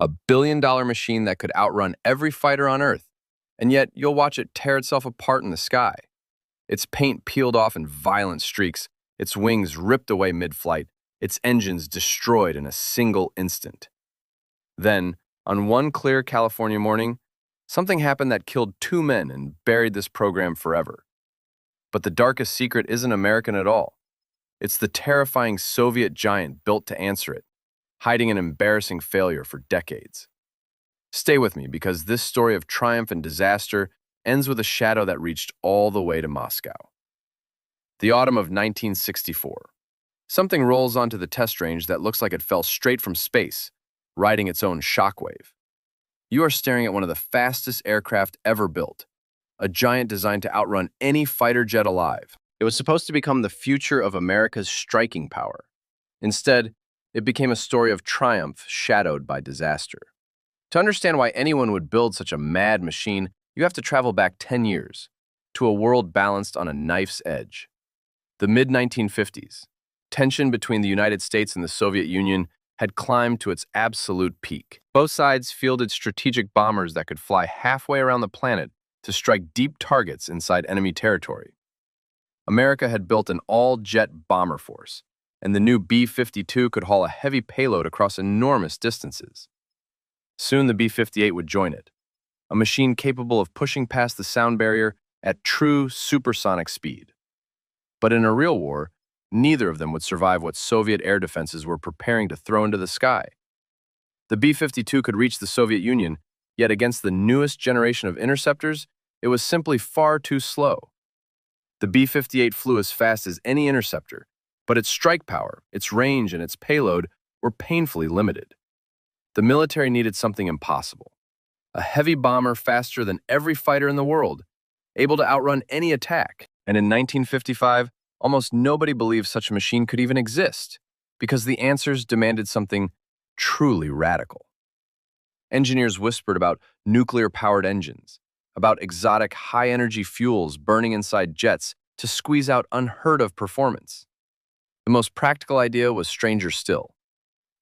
A billion-dollar machine that could outrun every fighter on Earth, and yet you'll watch it tear itself apart in the sky. Its paint peeled off in violent streaks, its wings ripped away mid-flight, its engines destroyed in a single instant. Then, on one clear California morning, something happened that killed 2 men and buried this program forever. But the darkest secret isn't American at all. It's the terrifying Soviet giant built to answer it, hiding an embarrassing failure for decades. Stay with me because this story of triumph and disaster ends with a shadow that reached all the way to Moscow. The autumn of 1964. Something rolls onto the test range that looks like it fell straight from space, riding its own shockwave. You are staring at one of the fastest aircraft ever built, a giant designed to outrun any fighter jet alive. It was supposed to become the future of America's striking power. Instead, it became a story of triumph shadowed by disaster. To understand why anyone would build such a mad machine, you have to travel back 10 years, to a world balanced on a knife's edge. The mid-1950s, tension between the United States and the Soviet Union had climbed to its absolute peak. Both sides fielded strategic bombers that could fly halfway around the planet to strike deep targets inside enemy territory. America had built an all-jet bomber force, and the new B-52 could haul a heavy payload across enormous distances. Soon the B-58 would join it, a machine capable of pushing past the sound barrier at true supersonic speed. But in a real war, neither of them would survive what Soviet air defenses were preparing to throw into the sky. The B-52 could reach the Soviet Union, yet against the newest generation of interceptors, it was simply far too slow. The B-58 flew as fast as any interceptor, but its strike power, its range, and its payload were painfully limited. The military needed something impossible. A heavy bomber faster than every fighter in the world, able to outrun any attack. And in 1955, almost nobody believed such a machine could even exist, because the answers demanded something truly radical. Engineers whispered about nuclear-powered engines, about exotic high-energy fuels burning inside jets to squeeze out unheard-of performance. The most practical idea was stranger still.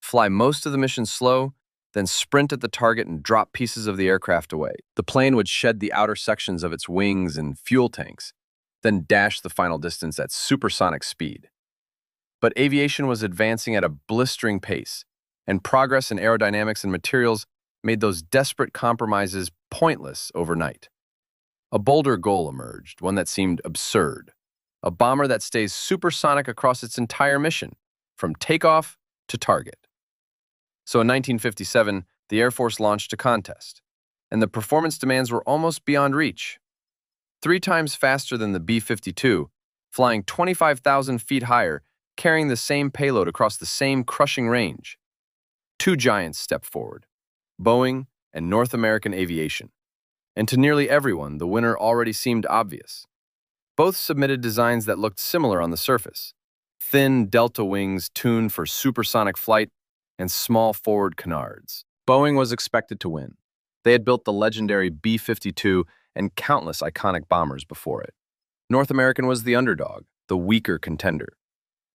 Fly most of the mission slow, then sprint at the target and drop pieces of the aircraft away. The plane would shed the outer sections of its wings and fuel tanks, then dash the final distance at supersonic speed. But aviation was advancing at a blistering pace, and progress in aerodynamics and materials made those desperate compromises pointless overnight. A bolder goal emerged, one that seemed absurd. A bomber that stays supersonic across its entire mission, from takeoff to target. So in 1957, the Air Force launched a contest, and the performance demands were almost beyond reach. 3 times faster than the B-52, flying 25,000 feet higher, carrying the same payload across the same crushing range. 2 giants stepped forward, Boeing and North American Aviation. And to nearly everyone, the winner already seemed obvious. Both submitted designs that looked similar on the surface. Thin delta wings tuned for supersonic flight and small forward canards. Boeing was expected to win. They had built the legendary B-52 and countless iconic bombers before it. North American was the underdog, the weaker contender.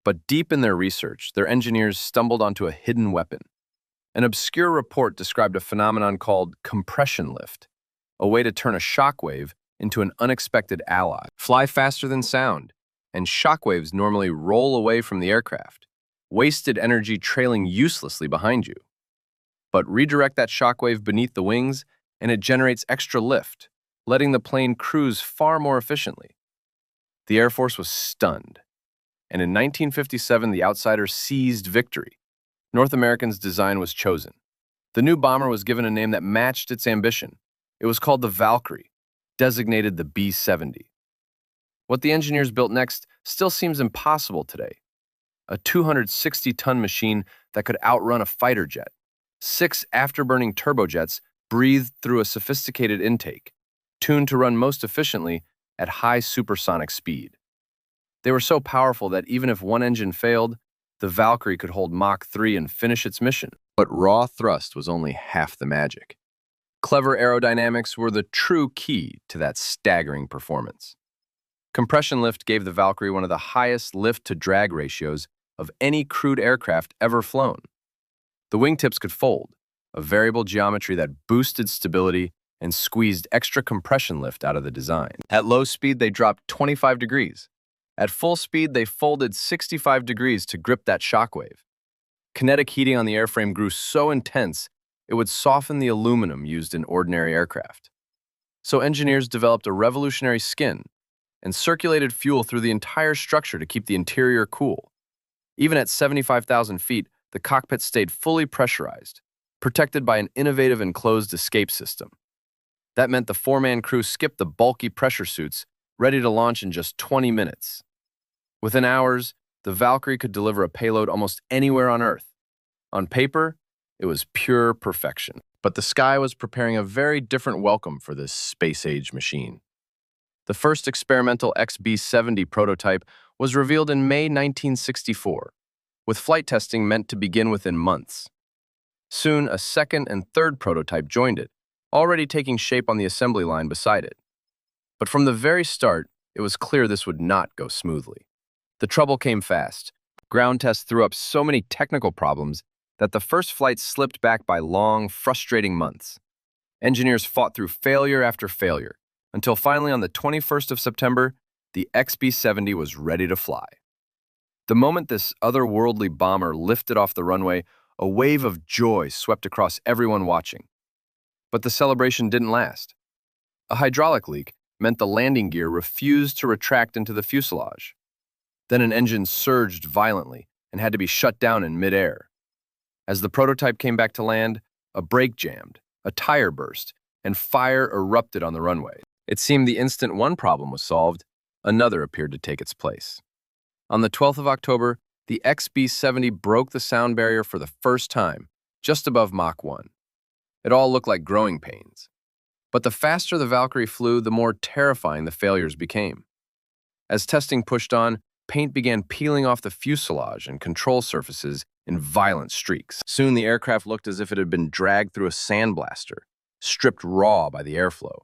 But deep in their research, their engineers stumbled onto a hidden weapon. An obscure report described a phenomenon called compression lift, a way to turn a shockwave into an unexpected ally. Fly faster than sound, and shockwaves normally roll away from the aircraft, wasted energy trailing uselessly behind you. But redirect that shockwave beneath the wings, and it generates extra lift, letting the plane cruise far more efficiently. The Air Force was stunned, and in 1957 the outsiders seized victory. North American's design was chosen. The new bomber was given a name that matched its ambition. It was called the Valkyrie, designated the B-70. What the engineers built next still seems impossible today. A 260-ton machine that could outrun a fighter jet. 6 afterburning turbojets breathed through a sophisticated intake, tuned to run most efficiently at high supersonic speed. They were so powerful that even if one engine failed, the Valkyrie could hold Mach 3 and finish its mission. But raw thrust was only half the magic. Clever aerodynamics were the true key to that staggering performance. Compression lift gave the Valkyrie one of the highest lift-to-drag ratios of any crewed aircraft ever flown. The wingtips could fold, a variable geometry that boosted stability and squeezed extra compression lift out of the design. At low speed, they dropped 25 degrees. At full speed, they folded 65 degrees to grip that shockwave. Kinetic heating on the airframe grew so intense, it would soften the aluminum used in ordinary aircraft. So engineers developed a revolutionary skin and circulated fuel through the entire structure to keep the interior cool. Even at 75,000 feet, the cockpit stayed fully pressurized, protected by an innovative enclosed escape system. That meant the four-man crew skipped the bulky pressure suits, ready to launch in just 20 minutes. Within hours, the Valkyrie could deliver a payload almost anywhere on Earth. On paper, it was pure perfection. But the sky was preparing a very different welcome for this space-age machine. The first experimental XB-70 prototype was revealed in May 1964, with flight testing meant to begin within months. Soon, a second and third prototype joined it, already taking shape on the assembly line beside it. But from the very start, it was clear this would not go smoothly. The trouble came fast. Ground tests threw up so many technical problems that the first flight slipped back by long, frustrating months. Engineers fought through failure after failure, until finally on the 21st of September, the XB-70 was ready to fly. The moment this otherworldly bomber lifted off the runway, a wave of joy swept across everyone watching. But the celebration didn't last. A hydraulic leak meant the landing gear refused to retract into the fuselage. Then an engine surged violently and had to be shut down in midair. As the prototype came back to land, a brake jammed, a tire burst, and fire erupted on the runway. It seemed the instant one problem was solved, another appeared to take its place. On the 12th of October, the XB-70 broke the sound barrier for the first time, just above Mach 1. It all looked like growing pains. But the faster the Valkyrie flew, the more terrifying the failures became. As testing pushed on, paint began peeling off the fuselage and control surfaces in violent streaks. Soon the aircraft looked as if it had been dragged through a sandblaster, stripped raw by the airflow.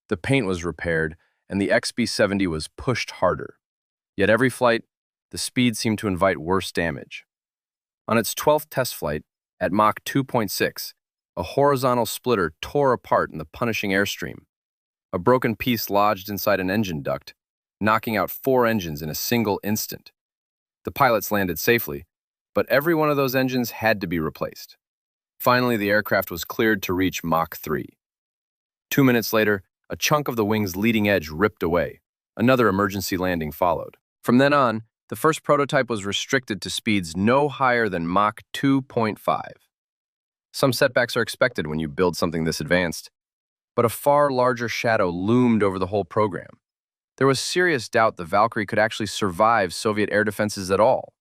The paint was repaired, and the XB-70 was pushed harder. Yet every flight, the speed seemed to invite worse damage. On its 12th test flight, at Mach 2.6, a horizontal splitter tore apart in the punishing airstream. A broken piece lodged inside an engine duct, knocking out 4 engines in a single instant. The pilots landed safely, but every one of those engines had to be replaced. Finally, the aircraft was cleared to reach Mach 3. 2 minutes later, a chunk of the wing's leading edge ripped away. Another emergency landing followed. From then on, the first prototype was restricted to speeds no higher than Mach 2.5. Some setbacks are expected when you build something this advanced, but a far larger shadow loomed over the whole program. There was serious doubt the Valkyrie could actually survive Soviet air defenses at all.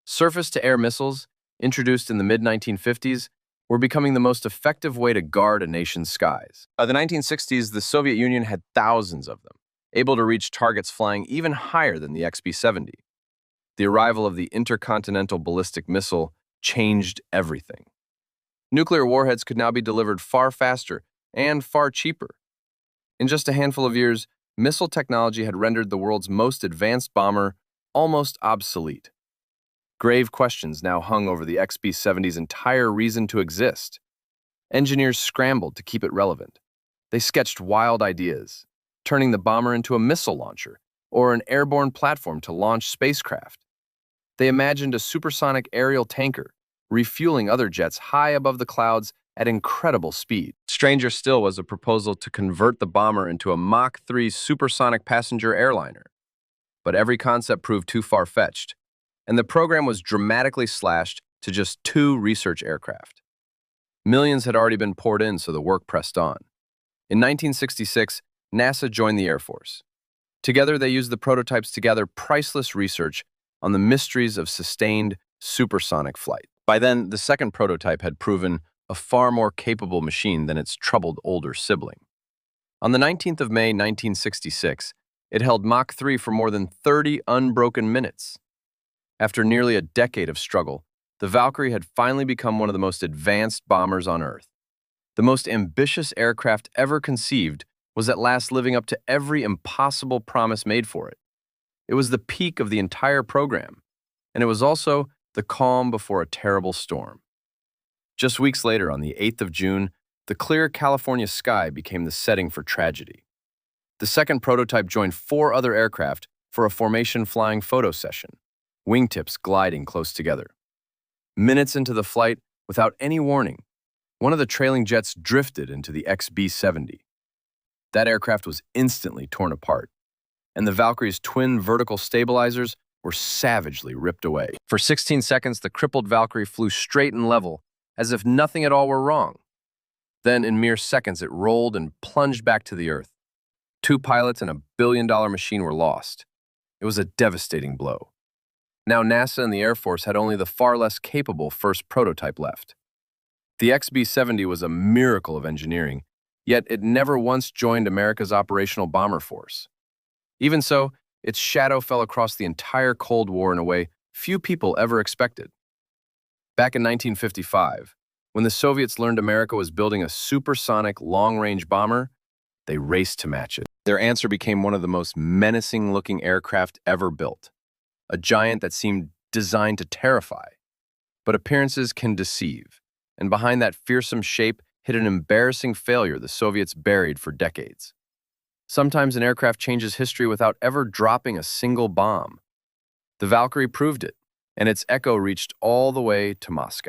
Surface-to-air missiles, introduced in the mid-1950s, were becoming the most effective way to guard a nation's skies. By the 1960s, the Soviet Union had thousands of them, able to reach targets flying even higher than the XB-70. The arrival of the intercontinental ballistic missile changed everything. Nuclear warheads could now be delivered far faster and far cheaper. In just a handful of years, missile technology had rendered the world's most advanced bomber almost obsolete. Grave questions now hung over the XB-70's entire reason to exist. Engineers scrambled to keep it relevant. They sketched wild ideas, turning the bomber into a missile launcher or an airborne platform to launch spacecraft. They imagined a supersonic aerial tanker, refueling other jets high above the clouds at incredible speed. Stranger still was a proposal to convert the bomber into a Mach 3 supersonic passenger airliner. But every concept proved too far-fetched, and the program was dramatically slashed to just 2 research aircraft. Millions had already been poured in, so the work pressed on. In 1966, NASA joined the Air Force. Together, they used the prototypes to gather priceless research on the mysteries of sustained supersonic flight. By then, the second prototype had proven a far more capable machine than its troubled older sibling. On the 19th of May, 1966, it held Mach 3 for more than 30 unbroken minutes. After nearly a decade of struggle, the Valkyrie had finally become one of the most advanced bombers on Earth. The most ambitious aircraft ever conceived was at last living up to every impossible promise made for it. It was the peak of the entire program, and it was also the calm before a terrible storm. Just weeks later, on the 8th of June, the clear California sky became the setting for tragedy. The second prototype joined 4 other aircraft for a formation flying photo session, wingtips gliding close together. Minutes into the flight, without any warning, one of the trailing jets drifted into the XB-70. That aircraft was instantly torn apart, and the Valkyrie's twin vertical stabilizers were savagely ripped away. For 16 seconds, the crippled Valkyrie flew straight and level, as if nothing at all were wrong. Then, in mere seconds, it rolled and plunged back to the Earth. 2 pilots and a billion-dollar machine were lost. It was a devastating blow. Now NASA and the Air Force had only the far less capable first prototype left. The XB-70 was a miracle of engineering, yet it never once joined America's operational bomber force. Even so, its shadow fell across the entire Cold War in a way few people ever expected. Back in 1955, when the Soviets learned America was building a supersonic long-range bomber, they raced to match it. Their answer became one of the most menacing-looking aircraft ever built, a giant that seemed designed to terrify. But appearances can deceive, and behind that fearsome shape hid an embarrassing failure the Soviets buried for decades. Sometimes an aircraft changes history without ever dropping a single bomb. The Valkyrie proved it, and its echo reached all the way to Moscow.